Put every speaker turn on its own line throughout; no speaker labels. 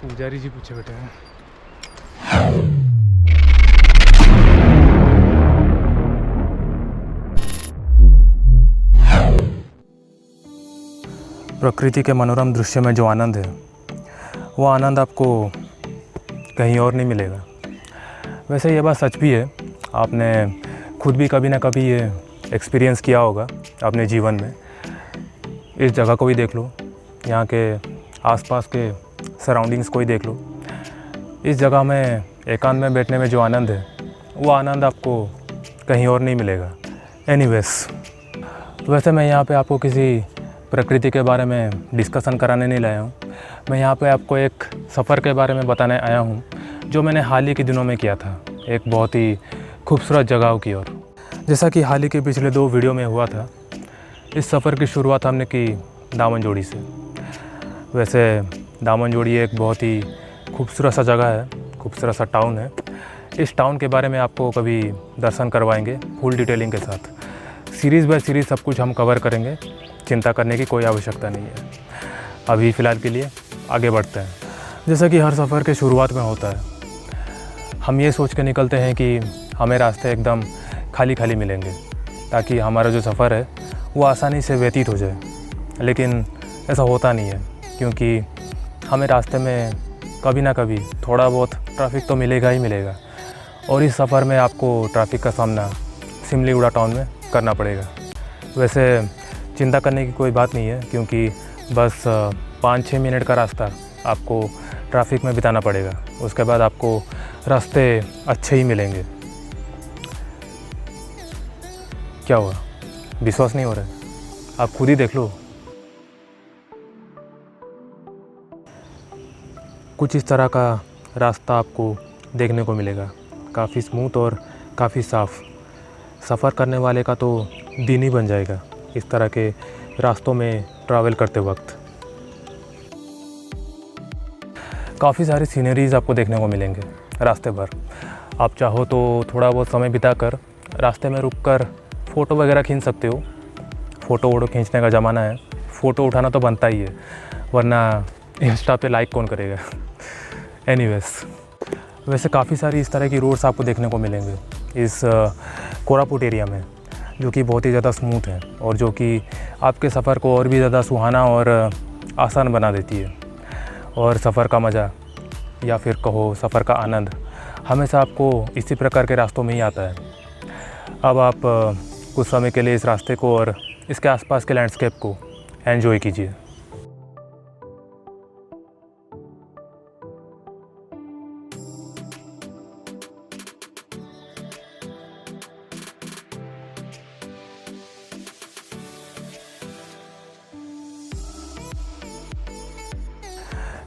पुजारी जी पूछे बैठे हैं। प्रकृति के मनोरम दृश्य में जो आनंद है वो आनंद आपको कहीं और नहीं मिलेगा। वैसे ये बात सच भी है, आपने खुद भी कभी ना कभी ये एक्सपीरियंस किया होगा अपने जीवन में। इस जगह को भी देख लो, यहाँ के आसपास के सराउंडिंग्स को ही देख लो। इस जगह में एकांत में बैठने में जो आनंद है वो आनंद आपको कहीं और नहीं मिलेगा। एनीवेज, वैसे मैं यहाँ पे आपको किसी प्रकृति के बारे में डिस्कशन कराने नहीं लाया हूँ। मैं यहाँ पे आपको एक सफ़र के बारे में बताने आया हूँ जो मैंने हाल ही के दिनों में किया था, एक बहुत ही खूबसूरत जगहों की ओर। जैसा कि हाल ही के पिछले 2 वीडियो में हुआ था, इस सफ़र की शुरुआत हमने की दामनजोड़ी से। वैसे दामनजोड़ी एक बहुत ही खूबसूरत सा जगह है, खूबसूरत सा टाउन है। इस टाउन के बारे में आपको कभी दर्शन करवाएंगे फुल डिटेलिंग के साथ। सीरीज़ बाय सीरीज़ सब कुछ हम कवर करेंगे, चिंता करने की कोई आवश्यकता नहीं है। अभी फ़िलहाल के लिए आगे बढ़ते हैं। जैसा कि हर सफ़र के शुरुआत में होता है, हम ये सोच के निकलते हैं कि हमें रास्ते एकदम खाली खाली मिलेंगे ताकि हमारा जो सफ़र है वो आसानी से व्यतीत हो जाए। लेकिन ऐसा होता नहीं है, क्योंकि हमें रास्ते में कभी ना कभी थोड़ा बहुत ट्रैफिक तो मिलेगा ही मिलेगा। और इस सफ़र में आपको ट्रैफिक का सामना सिमलीगुड़ा टाउन में करना पड़ेगा। वैसे चिंता करने की कोई बात नहीं है, क्योंकि बस 5-6 मिनट का रास्ता आपको ट्रैफिक में बिताना पड़ेगा। उसके बाद आपको रास्ते अच्छे ही मिलेंगे। क्या हुआ, विश्वास नहीं हो रहा है? आप खुद ही देख लो। कुछ इस तरह का रास्ता आपको देखने को मिलेगा, काफ़ी स्मूथ और काफ़ी साफ़। सफ़र करने वाले का तो दिन ही बन जाएगा इस तरह के रास्तों में ट्रैवल करते वक्त। काफ़ी सारी सीनरीज़ आपको देखने को मिलेंगे रास्ते भर। आप चाहो तो थोड़ा बहुत समय बिताकर रास्ते में रुककर फ़ोटो वगैरह खींच सकते हो। फ़ोटो खींचने का ज़माना है, फ़ोटो उठाना तो बनता ही है, वरना इंस्टा पे लाइक कौन करेगा। एनीवेज, वैसे काफ़ी सारी इस तरह की रोड्स आपको देखने को मिलेंगे इस कोरापुट एरिया में, जो कि बहुत ही ज़्यादा स्मूथ है और जो कि आपके सफ़र को और भी ज़्यादा सुहाना और आसान बना देती है। और सफ़र का मज़ा या फिर कहो सफ़र का आनंद हमेशा आपको इसी प्रकार के रास्तों में ही आता है। अब आप कुछ समय के लिए इस रास्ते को और इसके आसपास के लैंडस्केप को एंजॉय कीजिए।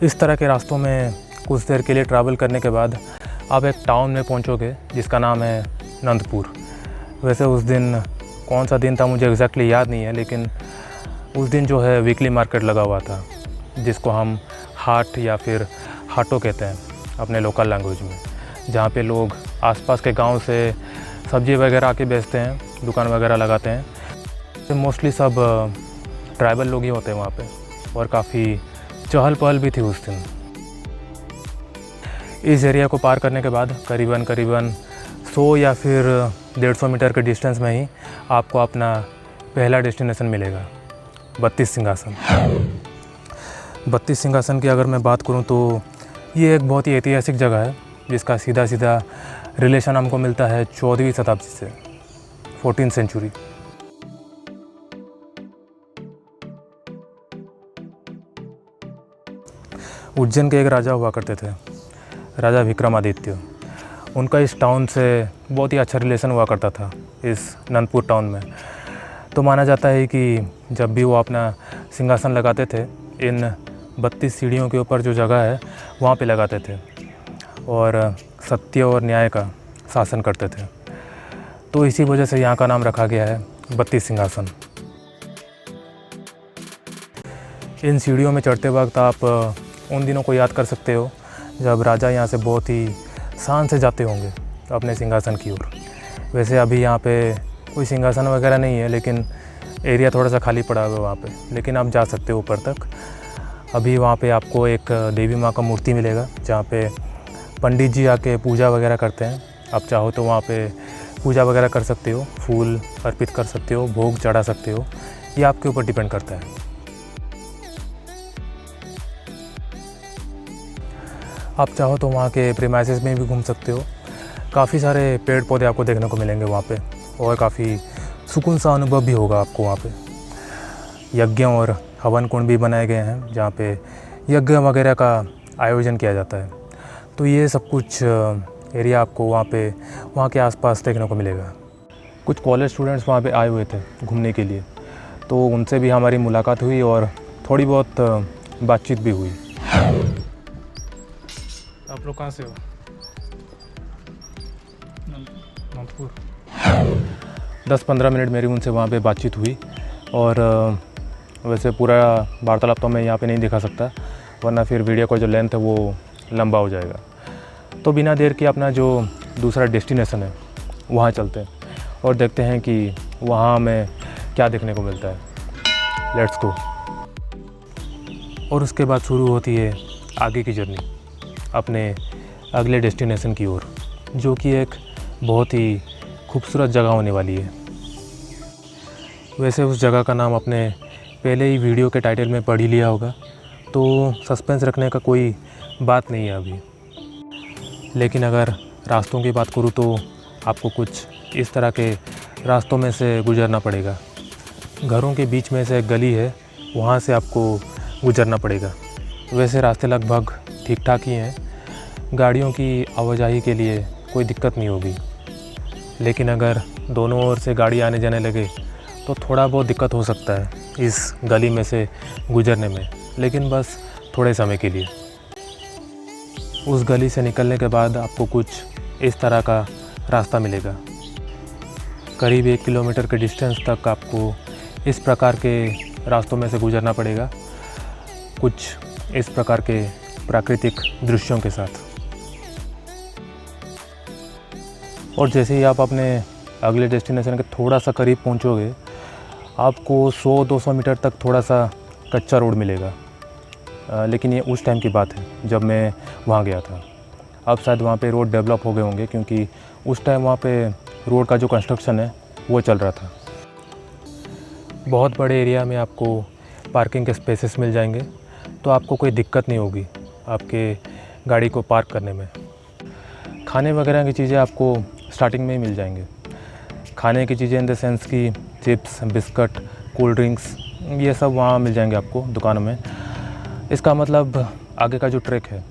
इस तरह के रास्तों में कुछ देर के लिए ट्रैवल करने के बाद आप एक टाउन में पहुंचोगे जिसका नाम है नंदपुर। वैसे उस दिन कौन सा दिन था मुझे एग्जैक्टली याद नहीं है, लेकिन उस दिन जो है वीकली मार्केट लगा हुआ था, जिसको हम हाट या फिर हाटो कहते हैं अपने लोकल लैंग्वेज में, जहाँ पे लोग आसपास के गांव से सब्ज़ी वगैरह आके बेचते हैं, दुकान वगैरह लगाते हैं। तो मोस्टली सब ट्राइबल लोग ही होते हैं वहाँ पे, और काफ़ी चहल पहल भी थी उस दिन। इस एरिया को पार करने के बाद करीबन 100 या फिर 150 मीटर के डिस्टेंस में ही आपको अपना पहला डेस्टिनेशन मिलेगा, 32 सिंहासन। 32 सिंहासन की अगर मैं बात करूं तो ये एक बहुत ही ऐतिहासिक जगह है, जिसका सीधा सीधा रिलेशन हमको मिलता है 14वीं शताब्दी से, 14th सेंचुरी। उज्जैन के एक राजा हुआ करते थे, राजा विक्रमादित्य। उनका इस टाउन से बहुत ही अच्छा रिलेशन हुआ करता था, इस नंदपुर टाउन में। तो माना जाता है कि जब भी वो अपना सिंहासन लगाते थे, इन 32 सीढ़ियों के ऊपर जो जगह है वहाँ पे लगाते थे और सत्य और न्याय का शासन करते थे। तो इसी वजह से यहाँ का नाम रखा गया है 32 सिंहासन। इन सीढ़ियों में चढ़ते वक्त आप उन दिनों को याद कर सकते हो जब राजा यहाँ से बहुत ही शान से जाते होंगे अपने सिंहासन की ओर। वैसे अभी यहाँ पे कोई सिंहासन वगैरह नहीं है, लेकिन एरिया थोड़ा सा खाली पड़ा हुआ है वहाँ पे, लेकिन आप जा सकते हो ऊपर तक। अभी वहाँ पे आपको एक देवी माँ का मूर्ति मिलेगा जहाँ पे पंडित जी आके पूजा वगैरह करते हैं। आप चाहो तो वहाँ पे पूजा वगैरह कर सकते हो, फूल अर्पित कर सकते हो, भोग चढ़ा सकते हो, ये आपके ऊपर डिपेंड करता है। आप चाहो तो वहाँ के प्रीमाइसेस में भी घूम सकते हो। काफ़ी सारे पेड़ पौधे आपको देखने को मिलेंगे वहाँ पे और काफ़ी सुकून सा अनुभव भी होगा आपको वहाँ पे। यज्ञ और हवन कुंड भी बनाए गए हैं जहाँ पे यज्ञ वगैरह का आयोजन किया जाता है। तो ये सब कुछ एरिया आपको वहाँ के आसपास देखने को मिलेगा। कुछ कॉलेज स्टूडेंट्स वहाँ पे आए हुए थे घूमने के लिए, तो उनसे भी हमारी मुलाकात हुई और थोड़ी बहुत बातचीत भी हुई। आप लोग कहाँ से हो? नागपुर। 10-15 मिनट मेरी उनसे वहाँ पे बातचीत हुई और वैसे पूरा वार्तालाप तो मैं यहाँ पे नहीं दिखा सकता, वरना फिर वीडियो का जो लेंथ है वो लंबा हो जाएगा। तो बिना देर के अपना जो दूसरा डेस्टिनेशन है वहाँ चलते हैं और देखते हैं कि वहाँ हमें क्या देखने को मिलता है। Let's go. और उसके बाद शुरू होती है आगे की जर्नी अपने अगले डेस्टिनेशन की ओर, जो कि एक बहुत ही खूबसूरत जगह होने वाली है। वैसे उस जगह का नाम आपने पहले ही वीडियो के टाइटल में पढ़ ही लिया होगा, तो सस्पेंस रखने का कोई बात नहीं है अभी। लेकिन अगर रास्तों की बात करूँ तो आपको कुछ इस तरह के रास्तों में से गुजरना पड़ेगा। घरों के बीच में से एक गली है, वहाँ से आपको गुजरना पड़ेगा। वैसे रास्ते लगभग ठीक ठाक ही हैं, गाड़ियों की आवाजाही के लिए कोई दिक्कत नहीं होगी। लेकिन अगर दोनों ओर से गाड़ी आने जाने लगे तो थोड़ा बहुत दिक्कत हो सकता है इस गली में से गुजरने में, लेकिन बस थोड़े समय के लिए। उस गली से निकलने के बाद आपको कुछ इस तरह का रास्ता मिलेगा। करीब 1 किलोमीटर के डिस्टेंस तक आपको इस प्रकार के रास्तों में से गुजरना पड़ेगा, कुछ इस प्रकार के प्राकृतिक दृश्यों के साथ। और जैसे ही आप अपने अगले डेस्टिनेशन के थोड़ा सा करीब पहुंचोगे, आपको 100-200 मीटर तक थोड़ा सा कच्चा रोड मिलेगा। लेकिन ये उस टाइम की बात है जब मैं वहाँ गया था। अब शायद वहाँ पे रोड डेवलप हो गए होंगे, क्योंकि उस टाइम वहाँ पे रोड का जो कंस्ट्रक्शन है वो चल रहा था। बहुत बड़े एरिया में आपको पार्किंग के स्पेसेस मिल जाएंगे, तो आपको कोई दिक्कत नहीं होगी आपके गाड़ी को पार्क करने में। खाने वगैरह की चीज़ें आपको स्टार्टिंग में ही मिल जाएंगे। खाने की चीज़ें इन द सेंस की चिप्स, बिस्किट, कोल्ड ड्रिंक्स, ये सब वहाँ मिल जाएंगे आपको दुकानों में। इसका मतलब आगे का जो ट्रैक है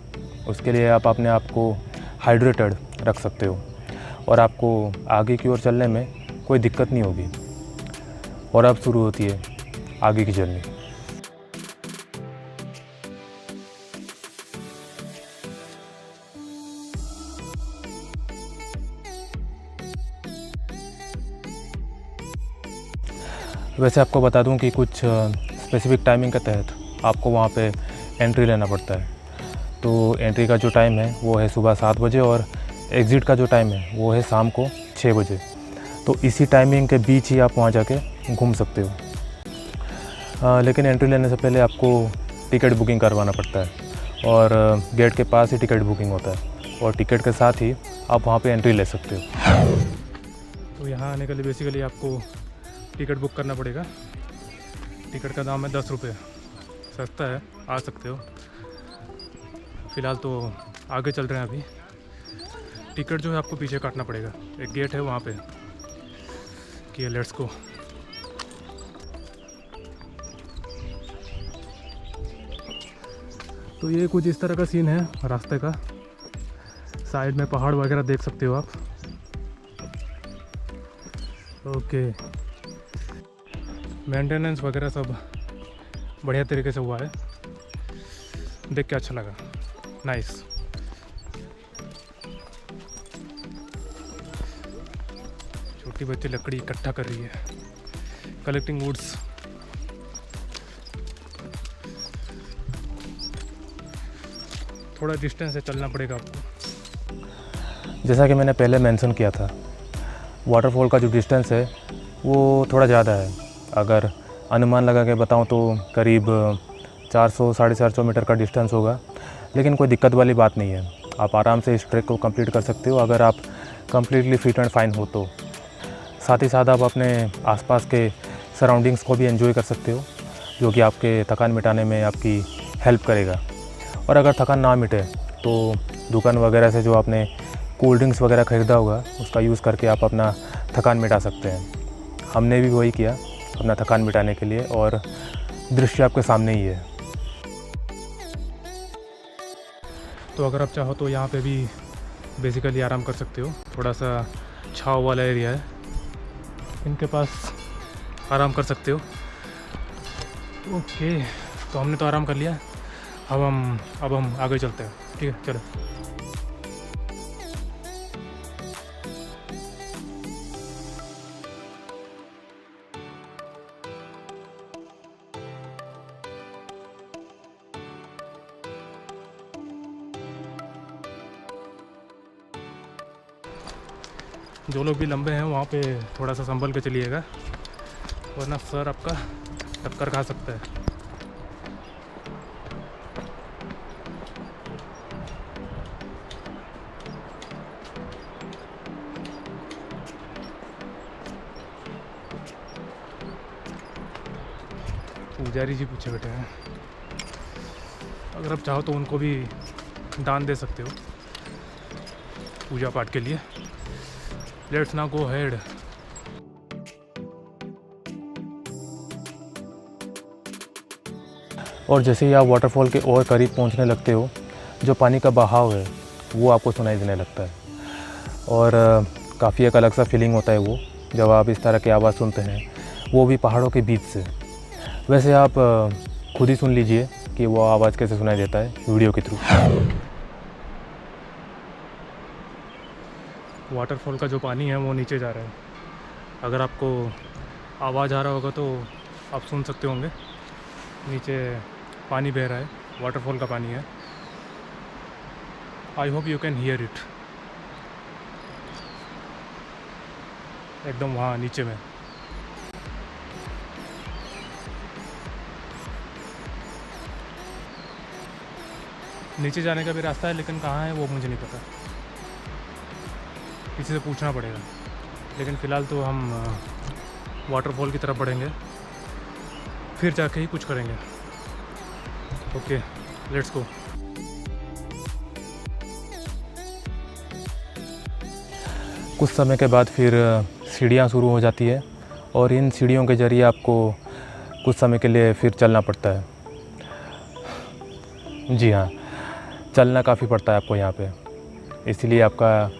उसके लिए आप अपने आप को हाइड्रेटेड रख सकते हो और आपको आगे की ओर चलने में कोई दिक्कत नहीं होगी। और अब शुरू होती है आगे की जर्नी। वैसे आपको बता दूं कि कुछ स्पेसिफिक टाइमिंग के तहत आपको वहाँ पे एंट्री लेना पड़ता है। तो एंट्री का जो टाइम है वो है सुबह 7 बजे और एग्ज़िट का जो टाइम है वो है शाम को 6 बजे। तो इसी टाइमिंग के बीच ही आप वहाँ जाके घूम सकते हो। लेकिन एंट्री लेने से पहले आपको टिकट बुकिंग करवाना पड़ता है और गेट के पास ही टिकट बुकिंग होता है और टिकट के साथ ही आप वहाँ पे एंट्री ले सकते हो। तो यहाँ आने के लिए बेसिकली आपको टिकट बुक करना पड़ेगा। टिकट का दाम है 10 रुपये, सस्ता है, आ सकते हो। फ़िलहाल तो आगे चल रहे हैं अभी। टिकट जो है आपको पीछे काटना पड़ेगा, एक गेट है वहाँ पे कि लेट्स गो। तो ये कुछ इस तरह का सीन है रास्ते का। साइड में पहाड़ वगैरह देख सकते हो आप। ओके, मेंटेनेंस वगैरह सब बढ़िया तरीके से हुआ है, देख के अच्छा लगा, नाइस। छोटी बच्ची लकड़ी इकट्ठा कर रही है, कलेक्टिंग वुड्स। थोड़ा डिस्टेंस से चलना पड़ेगा आपको। जैसा कि मैंने पहले मेंशन किया था, वाटरफॉल का जो डिस्टेंस है वो थोड़ा ज़्यादा है। अगर अनुमान लगा के बताऊं तो करीब 400 450 मीटर का डिस्टेंस होगा, लेकिन कोई दिक्कत वाली बात नहीं है। आप आराम से इस ट्रैक को कंप्लीट कर सकते हो अगर आप कंप्लीटली फिट एंड फाइन हो तो। साथ ही साथ आप अपने आसपास के सराउंडिंग्स को भी एंजॉय कर सकते हो, जो कि आपके थकान मिटाने में आपकी हेल्प करेगा। और अगर थकान ना मिटे तो दुकान वगैरह से जो आपने कोल्ड ड्रिंक्स वगैरह ख़रीदा होगा उसका यूज़ करके आप अपना थकान मिटा सकते हैं। हमने भी वही किया अपना थकान मिटाने के लिए, और दृश्य आपके सामने ही है। तो अगर आप चाहो तो यहाँ पे भी बेसिकली आराम कर सकते हो। थोड़ा सा छाँव वाला एरिया है, इनके पास आराम कर सकते हो। ओके, तो हमने तो आराम कर लिया। अब हम आगे चलते हैं। ठीक है, चलो। जो लोग भी लंबे हैं वहाँ पे थोड़ा सा संभल के चलिएगा, वरना सर आपका टक्कर खा सकता है। पुजारी जी पीछे बैठे हैं, अगर आप चाहो तो उनको भी दान दे सकते हो पूजा पाठ के लिए। Let's now go head. और जैसे ही आप वाटरफॉल के और करीब पहुंचने लगते हो, जो पानी का बहाव है वो आपको सुनाई देने लगता है, और काफ़ी एक अलग सा फीलिंग होता है वो जब आप इस तरह की आवाज़ सुनते हैं, वो भी पहाड़ों के बीच से। वैसे आप खुद ही सुन लीजिए कि वो आवाज़ कैसे सुनाई देता है वीडियो के थ्रू। वाटरफॉल का जो पानी है वो नीचे जा रहा है। अगर आपको आवाज़ आ रहा होगा तो आप सुन सकते होंगे, नीचे पानी बह रहा है, वाटरफॉल का पानी है। I hope you can hear it. एकदम वहाँ नीचे में। नीचे जाने का भी रास्ता है, लेकिन कहाँ है वो मुझे नहीं पता, किसी से पूछना पड़ेगा। लेकिन फ़िलहाल तो हम वाटरफॉल की तरफ बढ़ेंगे, फिर जाके ही कुछ करेंगे। Okay, let's go. कुछ समय के बाद फिर सीढ़ियाँ शुरू हो जाती है, और इन सीढ़ियों के ज़रिए आपको कुछ समय के लिए फिर चलना पड़ता है। जी हाँ, चलना काफ़ी पड़ता है आपको यहाँ पे, इसलिए आपका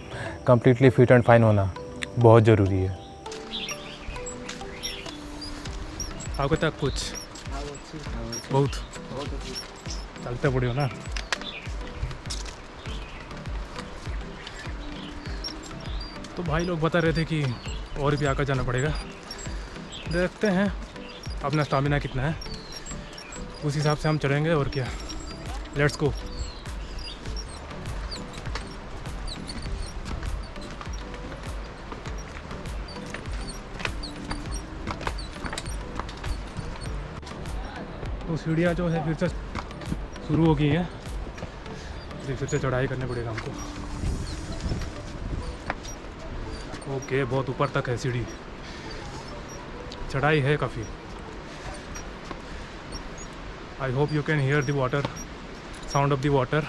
कम्प्लीटली फिट एंड फाइन होना बहुत ज़रूरी है। आपको तक कुछ बहुत चलते पड़े हो ना। तो भाई लोग बता रहे थे कि और भी आकर जाना पड़ेगा। देखते हैं अपना स्टामिना कितना है, उस हिसाब से हम चलेंगे। और क्या, लेट्स गो। तो सीढ़ियाँ जो है फिर से शुरू हो गई हैं, फिर से चढ़ाई करने पड़ेगा हमको। ओके, बहुत ऊपर तक है सीढ़ी, चढ़ाई है काफ़ी। I hope you can hear the water, sound of the water.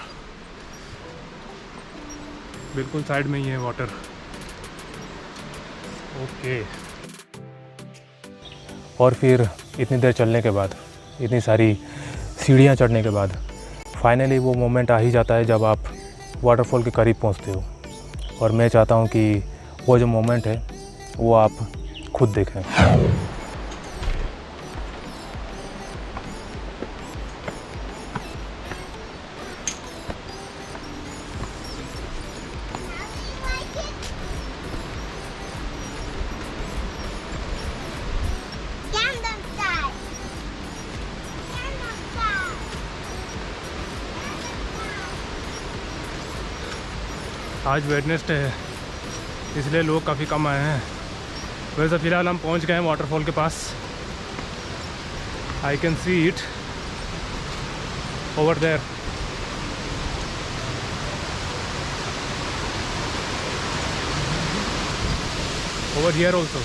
बिल्कुल साइड में ही है वाटर। ओके, और फिर इतनी देर चलने के बाद, इतनी सारी सीढ़ियाँ चढ़ने के बाद फाइनली वो मोमेंट आ ही जाता है जब आप वाटरफॉल के करीब पहुंचते हो। और मैं चाहता हूं कि वो जो मोमेंट है वो आप खुद देखें। आज वेडनेसडे है, इसलिए लोग काफ़ी कम आए हैं। वैसे फ़िलहाल हम पहुंच गए हैं वाटरफॉल के पास। I can see it. over there. Over here also.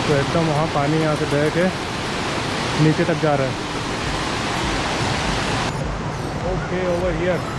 तो एकदम वहाँ पानी यहाँ से बह के नीचे तक जा रहा है। Okay, over here.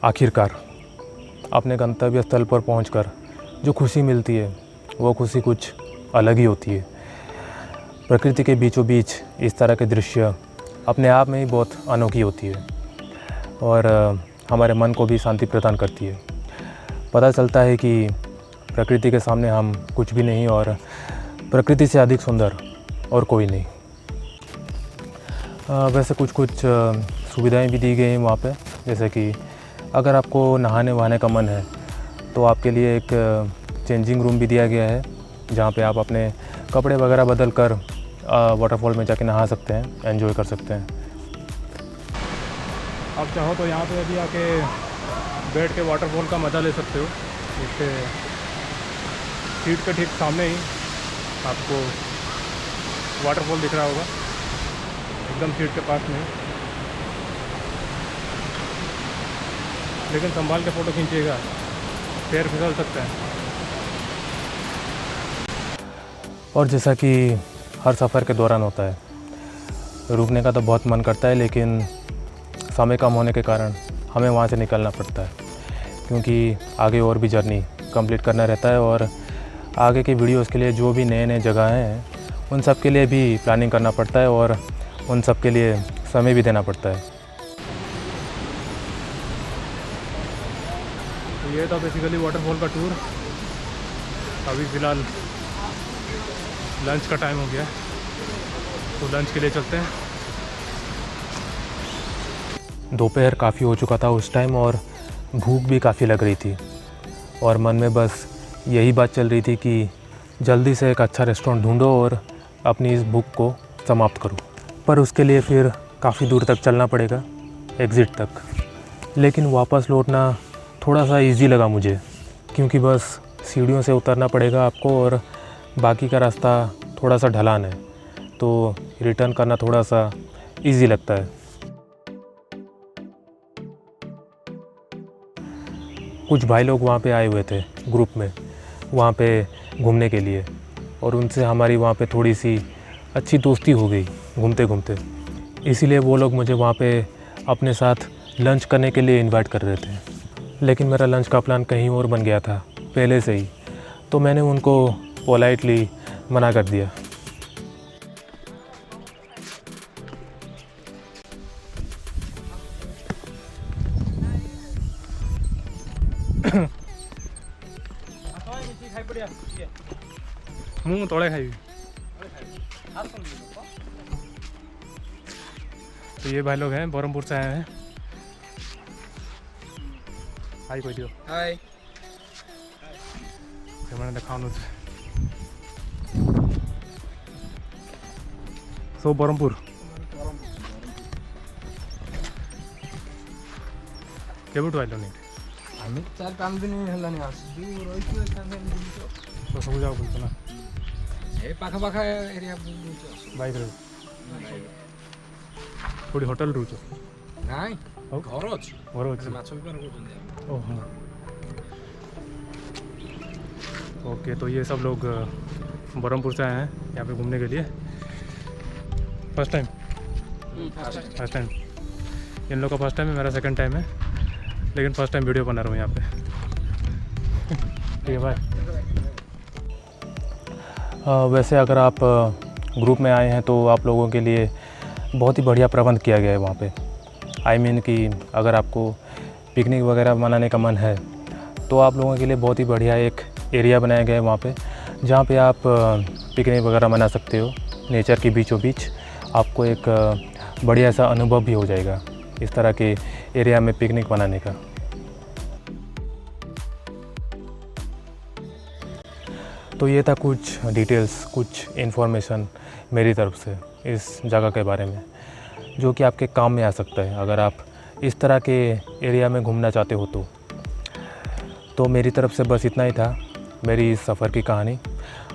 आखिरकार अपने गंतव्य स्थल पर पहुंचकर जो खुशी मिलती है वो खुशी कुछ अलग ही होती है। प्रकृति के बीचों बीच इस तरह के दृश्य अपने आप में ही बहुत अनोखी होती है और हमारे मन को भी शांति प्रदान करती है। पता चलता है कि प्रकृति के सामने हम कुछ भी नहीं और प्रकृति से अधिक सुंदर और कोई नहीं। वैसे कुछ सुविधाएं भी दी गई हैं वहाँ पे, जैसे कि अगर आपको नहाने वहाने का मन है तो आपके लिए एक चेंजिंग रूम भी दिया गया है, जहाँ पे आप अपने कपड़े वगैरह बदल कर वाटरफॉल में जाके नहा सकते हैं, एंजॉय कर सकते हैं। आप चाहो तो यहाँ पे अभी आके बैठ के वाटरफॉल का मज़ा ले सकते हो। इससे सीट के ठीक सामने ही आपको वाटरफॉल दिख रहा होगा, एकदम सीट के पास में। लेकिन संभाल के फ़ोटो खींचिएगा, पैर फिसल सकते हैं। और जैसा कि हर सफ़र के दौरान होता है, रुकने का तो बहुत मन करता है, लेकिन समय कम होने के कारण हमें वहाँ से निकलना पड़ता है, क्योंकि आगे और भी जर्नी कंप्लीट करना रहता है और आगे के वीडियोज़ के लिए जो भी नए जगह हैं उन सब के लिए भी प्लानिंग करना पड़ता है और उन सब के लिए समय भी देना पड़ता है। ये था बेसिकली वाटरफॉल का टूर। अभी फ़िलहाल लंच का टाइम हो गया, तो लंच के लिए चलते हैं। दोपहर काफ़ी हो चुका था उस टाइम और भूख भी काफ़ी लग रही थी और मन में बस यही बात चल रही थी कि जल्दी से एक अच्छा रेस्टोरेंट ढूंढो और अपनी इस भूख को समाप्त करो। पर उसके लिए फिर काफ़ी दूर तक चलना पड़ेगा, एग्ज़िट तक। लेकिन वापस लौटना थोड़ा सा इजी लगा मुझे, क्योंकि बस सीढ़ियों से उतरना पड़ेगा आपको और बाकी का रास्ता थोड़ा सा ढलान है, तो रिटर्न करना थोड़ा सा इजी लगता है। कुछ भाई लोग वहाँ पे आए हुए थे ग्रुप में, वहाँ पे घूमने के लिए, और उनसे हमारी वहाँ पे थोड़ी सी अच्छी दोस्ती हो गई घूमते घूमते। इसीलिए वो लोग मुझे वहाँ पे अपने साथ लंच करने के लिए इनवाइट कर रहे थे। लेकिन मेरा लंच का प्लान कहीं और बन गया था पहले से ही, तो मैंने उनको पोलाइटली मना कर दिया। मुँह तोड़े खाई। तो ये भाई लोग हैं, बरहमपुर से आए हैं। हाय कोई दियो। हाय। मैंने देखा सो बरहमपुर केबुट आइल नहीं
आम 4-5 दिन है आसू रही
तो सब जाओ बोलते ना
ଏ ପାଖାପାଖା ଏରିଆ ବୁଲୁଛୁ।
ବାଇକ୍ରେ କେଉଁଠି ହୋଟେଲ ରହୁଛ?
ନାଇଁ
ଆଉ
ଘର ଅଛି,
ଘର ଅଛି।
ମାଛ ବେପାର କରୁଛନ୍ତି।
ओह ओके, तो ये सब लोग बरहमपुर से आए हैं यहाँ पे घूमने के लिए। First time first time in लोग का फर्स्ट टाइम है, मेरा सेकंड टाइम है, लेकिन फर्स्ट टाइम वीडियो बना रहा हूँ यहाँ पे। ठीक है भाई। वैसे अगर आप ग्रुप में आए हैं तो आप लोगों के लिए बहुत ही बढ़िया प्रबंध किया गया है वहाँ पे। आई मीन कि अगर आपको पिकनिक वगैरह मनाने का मन है तो आप लोगों के लिए बहुत ही बढ़िया एक एरिया बनाया गया है वहाँ पे, जहाँ पे आप पिकनिक वगैरह मना सकते हो नेचर के बीचों बीच। आपको एक बढ़िया सा अनुभव भी हो जाएगा इस तरह के एरिया में पिकनिक मनाने का। तो ये था कुछ डिटेल्स, कुछ इन्फॉर्मेशन मेरी तरफ से इस जगह के बारे में, जो कि आपके काम में आ सकता है अगर आप इस तरह के एरिया में घूमना चाहते हो तो मेरी तरफ से बस इतना ही था, मेरी इस सफ़र की कहानी।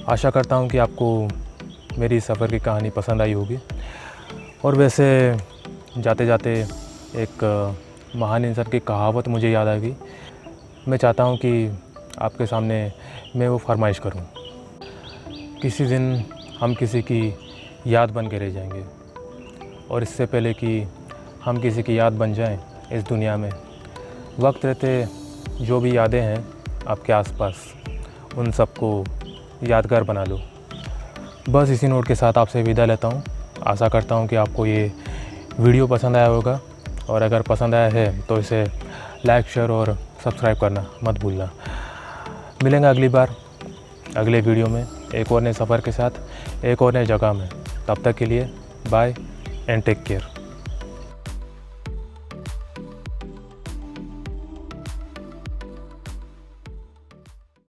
आशा करता हूँ कि आपको मेरी इस सफ़र की कहानी पसंद आई होगी। और वैसे जाते जाते एक महान इंसान की कहावत मुझे याद आ गई। मैं चाहता हूँ कि आपके सामने मैं वो फरमाइश करूँ, किसी दिन हम किसी की याद बन के रह जाएंगे, और इससे पहले कि हम किसी की याद बन जाएं इस दुनिया में, वक्त रहते जो भी यादें हैं आपके आसपास उन सबको यादगार बना लो। बस इसी नोट के साथ आपसे विदा लेता हूँ। आशा करता हूँ कि आपको ये वीडियो पसंद आया होगा, और अगर पसंद आया है तो इसे लाइक, शेयर और सब्सक्राइब करना मत भूलना। मिलेंगे अगली बार अगले वीडियो में एक और नए सफ़र के साथ, एक और नई जगह में। तब तक के लिए बाय एंड टेक केयर।